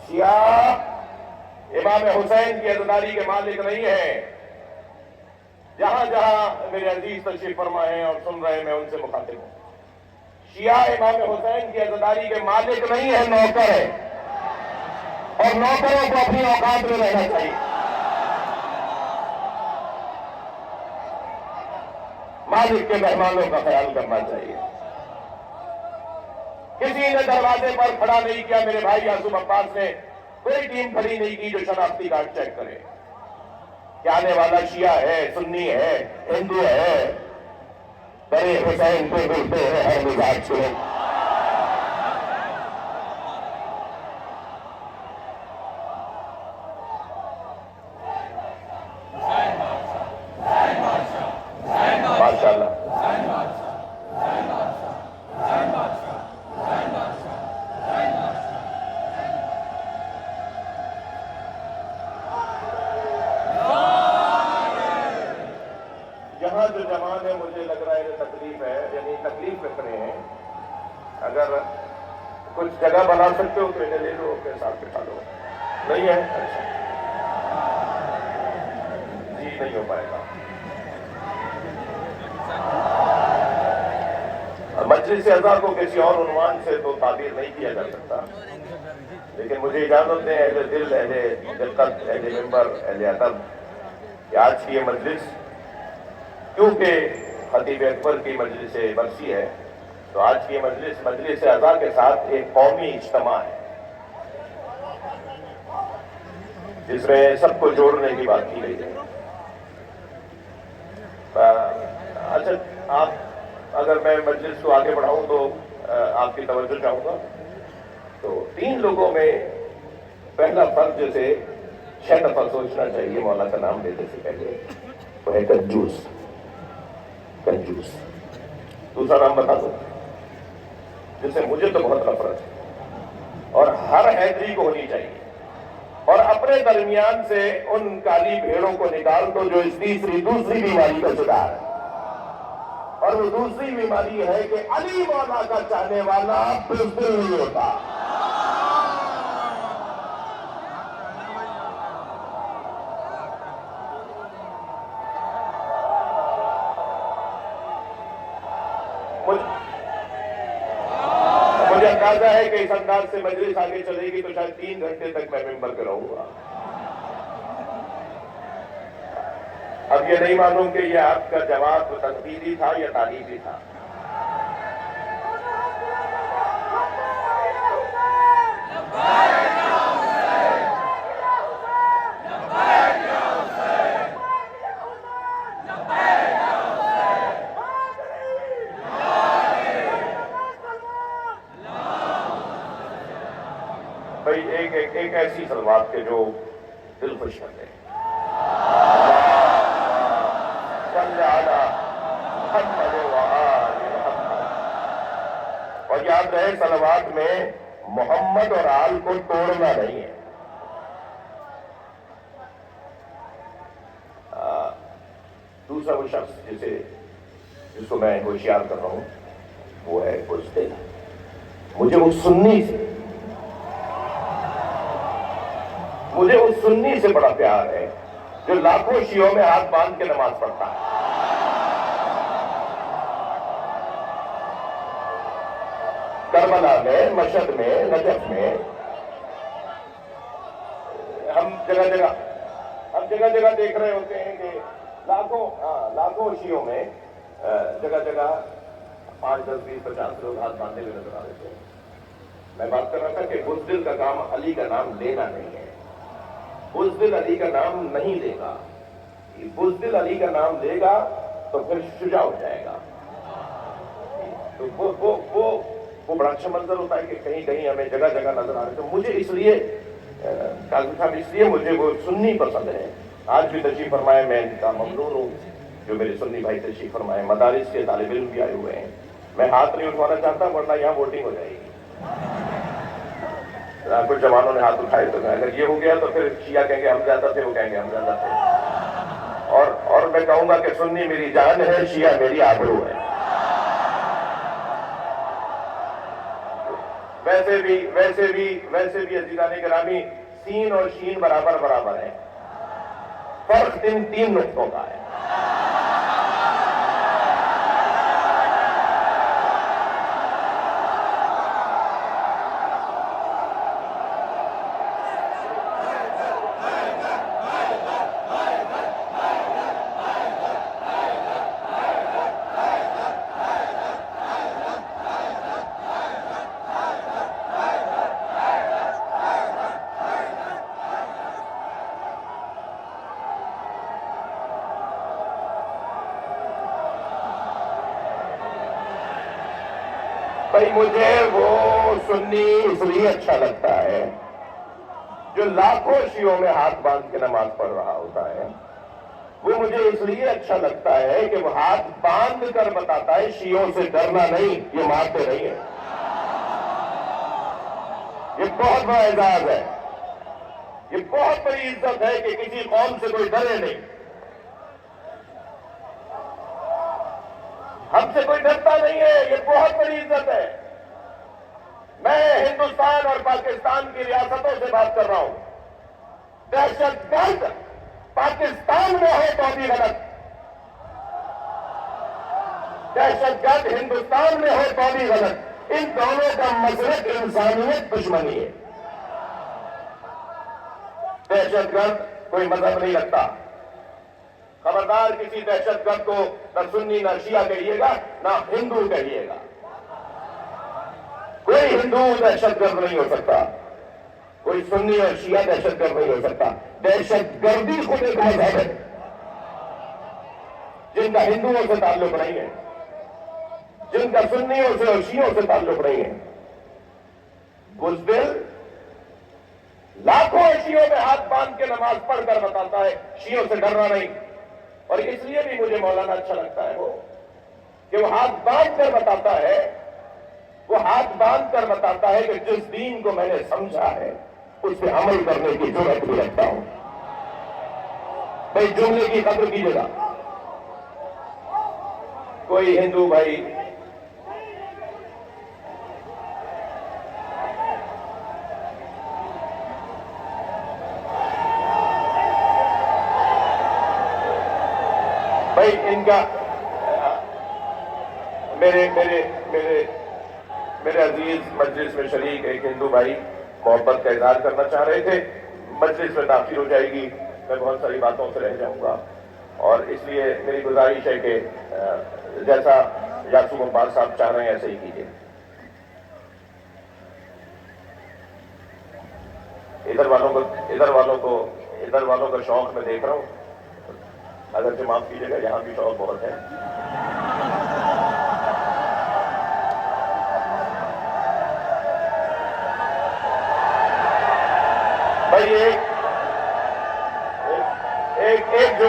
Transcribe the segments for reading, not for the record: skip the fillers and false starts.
شیعہ امام حسین کی عزاداری کے مالک نہیں ہیں. جہاں جہاں میرے عزیز تشریف فرما ہیں اور سن رہے ہیں میں ان سے مخاطب ہوں. شیعہ امام حسین کی عزاداری کے مالک نہیں ہے، نوکر ہے، اور نوکروں کو اپنی اوقات میں رہنا چاہیے. مالک کے مہمانوں کا خیال کرنا چاہیے. کسی نے دروازے پر کھڑا نہیں کیا، میرے بھائی یعصوب عباس نے کوئی ٹیم کھڑی نہیں کی جو شناختی کارڈ چیک کرے کہ آنے والا شیعہ ہے، سنی ہے، ہندو ہے. بڑے حسین کو ملتے ہیں ہر مزاج سے. ماشاء اللہ. یہاں جو جوان ہے مجھے لگ رہا ہے کہ تکلیف ہے، یعنی تکلیف میں کھڑے ہیں. اگر کچھ جگہ بنا سکتے ہو تو انہیں لے لو، اپنے ساتھ بٹھا لو. نہیں ہے؟ اچھا جی، نہیں ہو پائے گا. مجلس اعضاء کو کسی اور عنوان سے تو تعبیر نہیں کیا جا سکتا، لیکن مجھے اجازت دیں اہل دل، اہل دقت، اہل منبر، اہل ادب کہ آج کی یہ مجلس کیونکہ خطیب اکبر کی مجلس برسی ہے، تو آج کی یہ مجلس اعضاء کے ساتھ ایک قومی اجتماع ہے جس میں سب کو جوڑنے کی بات کی گئی ہے. اچھا، آپ اگر میں مجلس کو آگے بڑھاؤں تو آپ کی توجہ چاہوں گا. تو 3 لوگوں میں پہلا فرد جیسے 6 دفعہ سوچنا چاہیے مولا کا نام لینے سے پہلے، وہ ہے کنجوس. کنجوس. دوسرا نام بتا دو جس سے مجھے تو بہت نفرت ہے اور ہر حیدری کو ہونی چاہیے. اور اپنے درمیان سے ان کالی بھیڑوں کو نکال دو جو اس دوسری بیماری کا شکار ہے. اور وہ دوسری بیماری ہے کہ علی مولا کا چاہنے والا بزدل نہیں ہوتا. مجھے اندازہ ہے کہ اس انداز سے مجلس آگے چلے گی تو شاید 3 گھنٹے تک میں ممبر پہ رہوں گا. اب یہ نہیں معلوم کہ یہ آپ کا جواب تنقیدی تھا یا تعریفی تھا. بھائی ایک ایسی سلوات کے جو دل خوش کر دے. اور یاد رہے صلوات میں محمد اور آل کو توڑنا نہیں ہے. دوسرا وہ شخص جس کو میں ہوشیار کر رہا ہوں وہ ہے بزدل. مجھے اس سنی سے بڑا پیار ہے جو لاکھوں شیعوں میں ہاتھ باندھ کے نماز پڑھتا ہے. کربلا میں، مشہد میں، نجف میں ہم جگہ جگہ دیکھ رہے ہوتے ہیں کہ لاکھوں شیعوں میں جگہ جگہ 5، 10، 20، 50 لوگ ہاتھ باندھے ہوئے نظر آ رہے ہیں. میں بات کر رہا تھا کہ بزدل کا کام علی کا نام لینا نہیں ہے. بزدل علی کا نام نہیں لے گا. بزدل علی کا نام لے گا تو پھر شجاع ہو جائے گا. تو وہ بڑا اچھا منظر ہوتا ہے کہ کہیں کہیں ہمیں جگہ جگہ نظر آ رہے. تو مجھے اس لیے قاضی صاحب مجھے وہ سنی پسند ہے. آج بھی تشریف فرمائے، میں ان کا ممنون ہوں جو میرے سنی بھائی تشریف فرمائے. مدارس کے طالب علم بھی آئے ہوئے ہیں. میں ہاتھ نہیں اٹھوانا چاہتا ورنہ یہاں ووٹنگ ہو جائے گی. کچھ جوانوں نے ہاتھ اٹھائے تو اگر یہ ہو گیا تو پھر شیعہ کہیں گے ہم زیادہ تھے، وہ کہیں گے ہم زیادہ تھے. اور میں کہوں گا کہ سنی میری جان ہے، شیعہ میری آبرو ہے. ویسے بھی عزیزان گرامی سین اور شین برابر برابر ہیں. فرق ان 3 نقطوں کا ہے. بھائی مجھے وہ سنی اس لیے اچھا لگتا ہے جو لاکھوں شیعوں میں ہاتھ باندھ کے نماز پڑھ رہا ہوتا ہے. وہ مجھے اس لیے اچھا لگتا ہے کہ وہ ہاتھ باندھ کر بتاتا ہے شیعوں سے ڈرنا نہیں, یہ مارتے نہیں ہیں. یہ بہت بڑا اعزاز ہے, یہ بہت بڑی عزت ہے کہ کسی قوم سے کوئی ڈرے نہیں. ہم سے کوئی ڈرتا نہیں ہے, یہ بہت بڑی عزت ہے. میں ہندوستان اور پاکستان کی ریاستوں سے بات کر رہا ہوں. دہشت گرد پاکستان میں ہو تو بھی غلط, دہشت گرد ہندوستان میں ہو تو بھی غلط. ان دونوں کا مسلک انسانیت دشمنی ہے. دہشت گرد کوئی مذہب نہیں رکھتا. خبردار کسی دہشت گرد کو نہ سنی نہ شیعہ کہیے گا نہ ہندو کہیے گا. کوئی ہندو دہشت گرد نہیں ہو سکتا, کوئی سنی اور شیعہ دہشت گرد نہیں ہو سکتا. دہشت گردی خود ایک مذہب ہے جن کا ہندوؤں سے تعلق نہیں ہے, جن کا سنیوں سے اور شیعوں سے تعلق نہیں ہے. بزدل لاکھوں شیعوں میں ہاتھ باندھ کے نماز پڑھ کر بتاتا ہے شیعوں سے ڈرنا نہیں. اور اس لیے بھی مجھے مولانا اچھا لگتا ہے وہ کہ وہ ہاتھ باندھ کر بتاتا ہے, وہ ہاتھ باندھ کر بتاتا ہے کہ جس دین کو میں نے سمجھا ہے اس پہ عمل کرنے کی ضرورت بھی رکھتا ہوں. بھائی جملے کی قدر کیجیے گا. کوئی ہندو بھائی ان کا میرے عزیز مجلس میں شریک ایک ہندو بھائی محبت کا اظہار کرنا چاہ رہے تھے. مجلس میں تاخیر ہو جائے گی, میں بہت ساری باتوں سے رہ جاؤں گا, اور اس لیے میری گزارش ہے کہ جیسا یاسو عباس صاحب چاہ رہے ہیں ایسے ہی کیجیے. ادھر والوں کا شوق میں دیکھ رہا ہوں, اگرچہ معاف کیجیے گا یہاں بھی شوق بہت ہے. بھائی ایک جو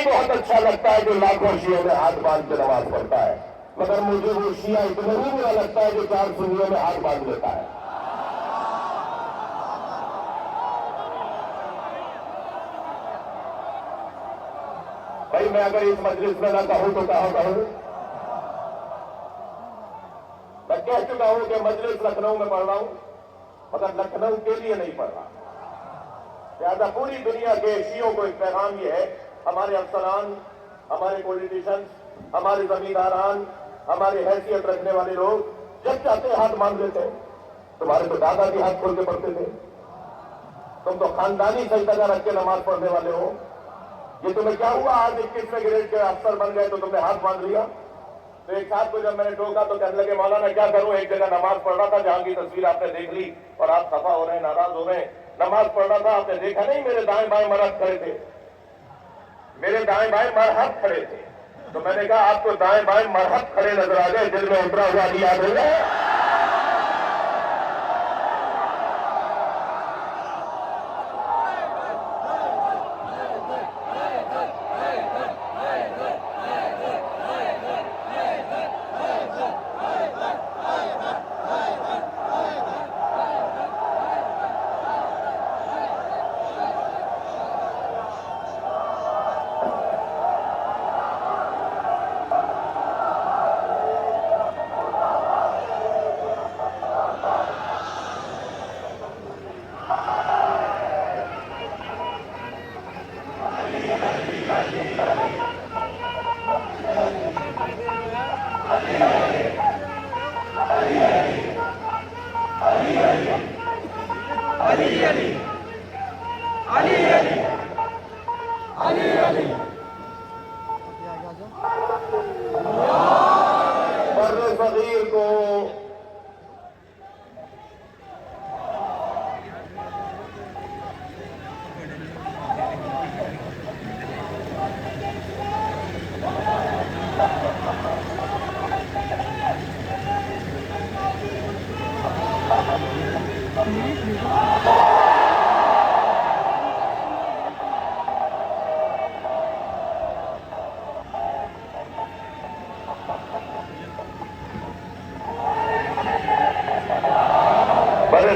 بہت اچھا لگتا ہے جو لاکھوں شیعوں میں ہاتھ باندھ کے نماز پڑھتا ہے, مگر مجھے وہ شیعہ اتنا ہی برا لگتا ہے جو 4 سنیوں میں ہاتھ باندھ لیتا ہے. بھائی میں اگر اس مجلس میں نہ کہوں تو کہوں. میں کہہ چکا ہوں کہ مجلس لکھنؤ میں پڑھ رہا ہوں, مگر لکھنؤ کے لیے نہیں پڑھ رہا. لہٰذا پوری دنیا کے شیعوں کو ایک پیغام یہ ہے, ہمارے افسران, ہمارے پولیٹیشنز, ہمارے زمینداران, ہماری حیثیت رکھنے والے لوگ جب چاہتے ہاتھ باندھ لیتے ہیں. تمہارے تو دادا بھی ہاتھ کھول کے پڑھتے تھے, تم تو خاندانی سجدہ رکھ کے نماز پڑھنے والے ہو. یہ تمہیں کیا ہوا آج 21ویں گریڈ کے افسر بن گئے تو تم نے ہاتھ باندھ لیا؟ تو ایک ساتھ کو جب میں نے ٹوکا تو کہنے لگے مولانا کیا کروں, ایک جگہ نماز پڑھ رہا تھا جہاں کی تصویر آپ نے دیکھ لی اور آپ خفا ہو رہے ہیں, ناراض ہو رہے ہیں. نماز پڑھ رہا تھا, آپ نے دیکھا نہیں میرے دائیں بائیں مرد کھڑے تھے, میرے دائیں بائیں مرحب کھڑے تھے. تو میں نے کہا آپ کو دائیں بائیں مرحب کھڑے نظر آ گئے, دل میں اترا ہوا بھی یاد ہو گیا.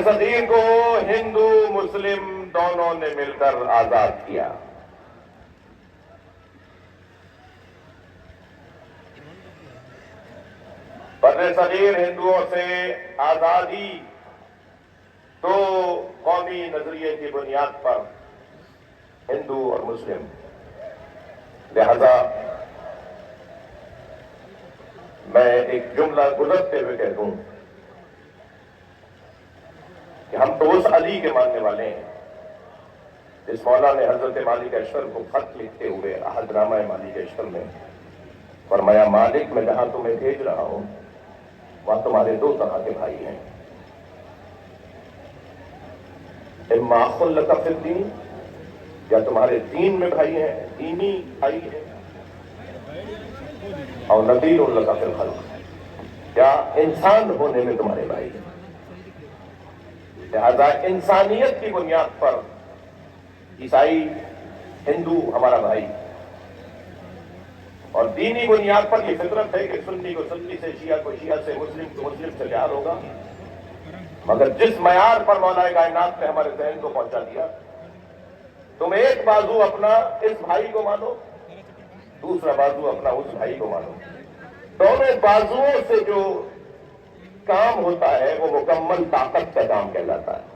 صغیر کو ہندو مسلم دونوں نے مل کر آزاد کیا. بر صغیر ہندوؤں سے آزادی دو قومی نظریے کی بنیاد پر ہندو اور مسلم. لہذا میں ایک جملہ گزرتے ہوئے کہہ دوں کہ ہم تو اس علی کے ماننے والے ہیں جس مولا نے حضرت مالک اشتر کو خط لکھتے ہوئے عہد نامہ مالک اشتر میں فرمایا مالک میں جہاں تمہیں بھیج رہا ہوں وہاں تمہارے دو طرح کے بھائی ہیں. اما اخ لک فی الدین، یا تمہارے دین میں بھائی ہیں، دینی بھائی ہیں، اور نذیر لک فی الخلق، یا انسان ہونے میں تمہارے بھائی ہیں. لہذا انسانیت کی بنیاد پر عیسائی ہندو ہمارا بھائی، اور دینی بنیاد پر یہ فطرت ہے کہ سنی کو سنی سے، شیعہ کو شیعہ سے، مسلم کو مسلم سے پیار ہوگا. مگر جس معیار پر مولا کائنات نے ہمارے ذہن کو پہنچا دیا، تم ایک بازو اپنا اس بھائی کو مانو، دوسرا بازو اپنا اس بھائی کو مانو. دونوں بازوؤں سے جو کام ہوتا ہے وہ مکمل طاقت کا کام کہلاتا ہے.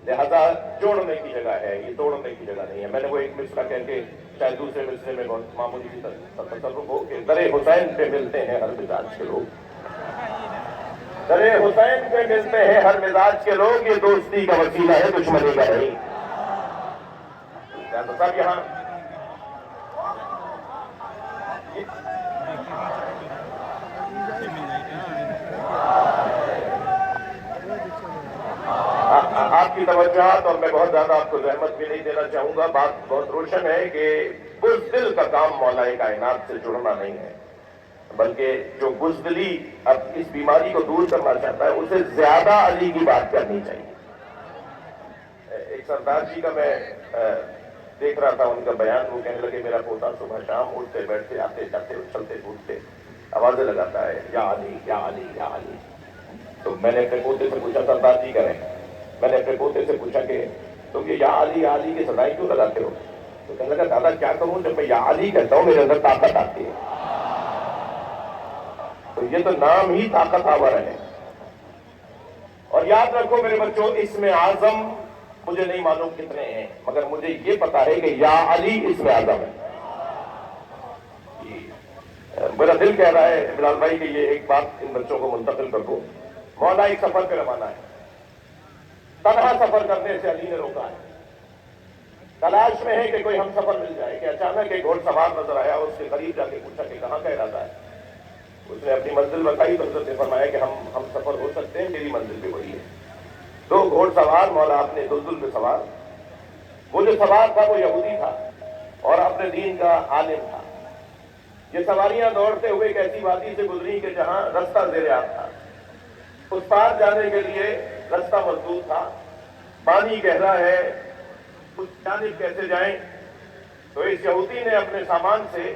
لہذا جوڑنے کی جگہ ہے، یہ توڑنے کی جگہ نہیں ہے. میں نے وہ ایک مصرع کہہ کے شاید دوسرے مصرے میں بہت معمولی کی تصرف ہو کہ در حسین پہ ملتے ہیں ہر مزاج کے لوگ، در حسین پہ ملتے ہیں ہر مزاج کے لوگ، یہ دوستی کا وسیلہ ہے، دشمنی کا نہیں. تو سب یہاں آپ کی توجہات، اور میں بہت زیادہ آپ کو زحمت بھی نہیں دینا چاہوں گا. بات بہت روشن ہے کہ بزدل کا کام مولا کائنات سے جڑنا نہیں ہے، بلکہ جو بزدلی اب اس بیماری کو دور کرنا چاہتا ہے اسے زیادہ علی کی بات کرنی چاہیے. ایک سردار جی کا میں دیکھ رہا تھا ان کا بیان، وہ کہنے لگے میرا پوتا صبح شام اٹھتے بیٹھتے آتے جاتے اچھلتے کودتے آوازیں لگاتا ہے یا علی یا علی یا علی. تو میں نے اپنے پوتے سے پوچھا سردار جی کریں، میں نے اپنے پوتے سے پوچھا کہ تم یہ یا علی کی صدائی کیوں لگاتے ہو؟ تو کہنے لگا دادا کیا کروں، جب میں یا علی کہتا ہوں میرے اندر طاقت آتی ہے. تو یہ تو نام ہی طاقت آور ہے. اور یاد رکھو میرے بچوں، اس میں اعظم مجھے نہیں معلوم کتنے ہیں، مگر مجھے یہ پتا ہے کہ یا علی اس میں اعظم ہے. میرا دل کہہ رہا ہے بلال بھائی کہ یہ ایک بات ان بچوں کو منتقل کر دو. مولا ایک سفر پہ روانہ ہے، تنہا سفر کرنے سے علی نے روکا ہے. تلاش میں ہے کہ کوئی ہم سفر مل جائے کہ اچانک ایک گھوڑ سوار نظر آیا، اس کے قریب جا کے پوچھا کہ کہاں کا ارادہ ہے. اس نے اپنی منزل بتائی تو حضرت نے فرمایا کہ ہم سفر ہو سکتے ہیں، میری منزل بھی وہی ہے. دو گھوڑ سوار مولا اپنے دلدل پہ سوار. وہ جو سوار تھا وہ یہودی تھا اور اپنے دین کا عالم تھا. یہ سواریاں دوڑتے ہوئے ایک ایسی وادی سے گزری کہ جہاں رستہ زیر آب تھا. اس پار جانے کے لیے رستہ مسدود تھا، پانی گہرا ہے، اس جانب کیسے جائیں. تو اس یہودی نے اپنے سامان سے